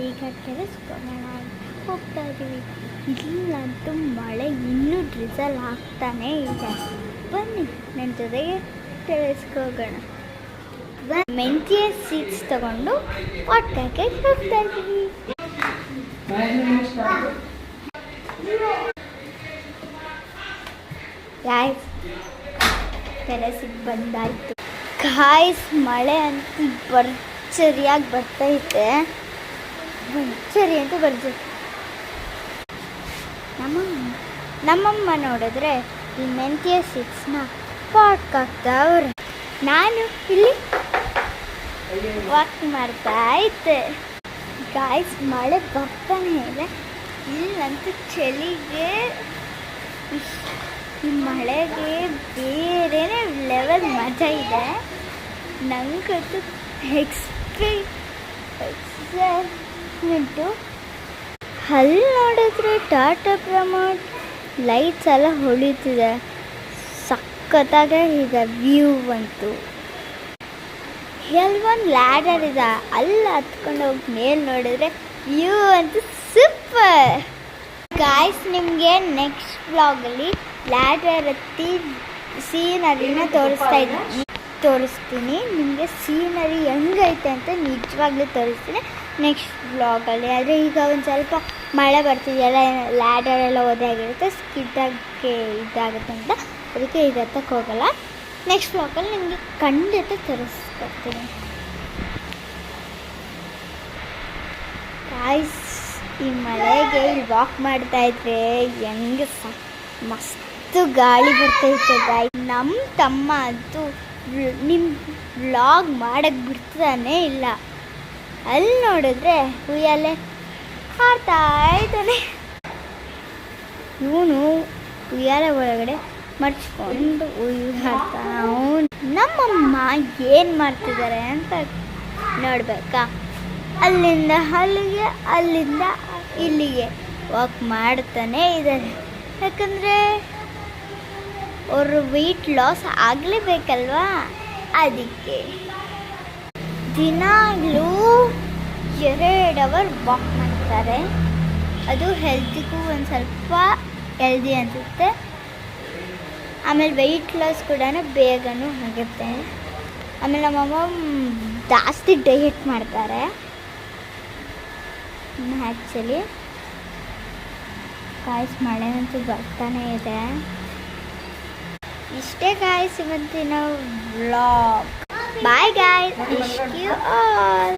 ಈಗ ಕೆರೆಸ್ಕೊಂಡು ಹೋಗ್ತಾ ಇದ್ದೀವಿ. ಇಲ್ಲಂತೂ ಮಳೆ ಇನ್ನೂ ಡ್ರಿಸಲ್ ಆಗ್ತಾನೇ ಇದೆ. ಬನ್ನಿ ನನ್ನ ಜೊತೆಗೆ ಕೆರೆಸ್ಕೋಗೋಣ. ಮೆಂತ್ಯ ಸೀಡ್ಸ್ ತಗೊಂಡು ಒಟ್ಟಕ್ಕೆ ಹೋಗ್ತಾ ಇದ್ದೀವಿ. ಟೆರೆಸಿಗೆ ಬಂದಾಯಿತು. ಮಳೆ ಅಂತೂ ಭರ್ಜರಿಯಾಗಿ ಬರ್ತೈತೆ. ಭರ್ಜರಿ ಅಂತೂ ಭರ್ಜರಿ. ನಮ್ಮಮ್ಮ ನೋಡಿದ್ರೆ ಈ ಮೆಂತ್ಯ ಸೀಡ್ಸ್ನ ಪಾಟ್ಕಾಗ್ತಾವ್ರೆ. ನಾನು ಇಲ್ಲಿ ವಾಕ್ ಮಾಡ್ತಾ ಇದ್ದೆ. ಮಳೆ ಬರ್ತಾನೆ ಇದೆ. ಇಲ್ಲಂತೂ ಚಳಿಗೆ ಈ ಮಳೆಗೆ ಬೇರೆನೇ ಲೆವೆಲ್ ಮಜಾ ಇದೆ. ನನಗಂತೂ ಎಕ್ಸೈಟ್ಮೆಂಟು. ಅಲ್ಲಿ ನೋಡಿದ್ರೆ ಟಾಟಾ ಪ್ರಮೋಟ್ ಲೈಟ್ಸ್ ಎಲ್ಲ ಹೊಳಿತಿದೆ. ಸಖತ್ತಾಗೆ ಇದೆ ವ್ಯೂ ಅಂತೂ. ಒಂದು ಲ್ಯಾಡರ್ ಇದೆ, ಅಲ್ಲಿ ಹತ್ಕೊಂಡು ಹೋಗಿ ಮೇಲೆ ನೋಡಿದ್ರೆ ವ್ಯೂ ಅಂತೂ ಸೂಪರ್. ನಿಮಗೆ ನೆಕ್ಸ್ಟ್ ವ್ಲಾಗಲ್ಲಿ ಲ್ಯಾಡರ್ ಹತ್ತಿ ಸೀನರಿನ ತೋರಿಸ್ತೀನಿ. ನಿಮಗೆ ಸೀನರಿ ಹೆಂಗೈತೆ ಅಂತ ನಿಜವಾಗ್ಲೂ ತೋರಿಸ್ತೀನಿ ನೆಕ್ಸ್ಟ್ ವ್ಲಾಗಲ್ಲಿ. ಆದರೆ ಈಗ ಒಂದು ಸ್ವಲ್ಪ ಮಳೆ ಬರ್ತಿದೆಯಲ್ಲ, ಲ್ಯಾಡರ್ ಎಲ್ಲ ಒದೆ ಆಗಿರುತ್ತೆ, ಸ್ಕಿಡ್ಡಕ್ಕೆ ಇದಾಗುತ್ತೆ ಅಂತ ಅದಕ್ಕೆ ಈಗ ಹತ್ತಕ್ಕೆ ಹೋಗಲ್ಲ. ನೆಕ್ಸ್ಟ್ ವ್ಲಾಗಲ್ಲಿ ನಿಮಗೆ ಖಂಡಿತ ತೋರಿಸ್ಕೊಡ್ತೀನಿ. ಈ ಮಳೆಗೆ ಇಲ್ಲಿ ವಾಕ್ ಮಾಡ್ತಾಯಿದ್ರೆ ಹೆಂಗೆ ಮಸ್ತು ಗಾಳಿ ಬರ್ತೈತೆ. ನಮ್ಮ ತಮ್ಮ ಅಂತೂ ನಿಮ್ಮ ವ್ಲಾಗ್ ಮಾಡೋಕ್ಕೆ ಬಿಡ್ತಾನೆ ಇಲ್ಲ. ಅಲ್ಲಿ ನೋಡಿದ್ರೆ ಉಯ್ಯಾಲೆ ಹಾಡ್ತಾ ಇದ್ದಾನೆ. ಇವನು ಉಯ್ಯಾಲೆ ಒಳಗಡೆ ಮರ್ಚ್ಕೊಂಡು ಹಾಡ್ತಾನ. ನಮ್ಮಮ್ಮ ಏನು ಮಾಡ್ತಿದ್ದಾರೆ ಅಂತ ನೋಡ್ಬೇಕಾ? ಅಲ್ಲಿಂದ ಅಲ್ಲಿಗೆ, ಅಲ್ಲಿಂದ ಇಲ್ಲಿಗೆ ವಾಕ್ ಮಾಡ್ತಾನೆ ಇದ್ದಾರೆ. ಯಾಕಂದರೆ ಅವರು ವೆಯ್ಟ್ ಲಾಸ್ ಆಗಲೇಬೇಕಲ್ವಾ, ಅದಕ್ಕೆ ದಿನಾಗಲೂ 2 ಅವರ್ ವಾಕ್ ಮಾಡ್ತಾರೆ. ಅದು ಹೆಲ್ತಿಗೂ ಒಂದು ಸ್ವಲ್ಪ ಹೆಲ್ದಿ ಅನಿಸುತ್ತೆ. ಆಮೇಲೆ ವೆಯ್ಟ್ ಲಾಸ್ ಕೂಡ ಬೇಗನೂ ಆಗುತ್ತೆ. ಆಮೇಲೆ ನಮ್ಮಮ್ಮ ಜಾಸ್ತಿ ಡಯಟ್ ಮಾಡ್ತಾರೆ. ಆ್ಯಕ್ಚುಲಿ ಮಳೆ ಅಂತೂ ಬರ್ತಾನೆ ಇದೆ. ಇಷ್ಟೇ ಇವತ್ತಿನ vlog. Bye guys. Wish you all.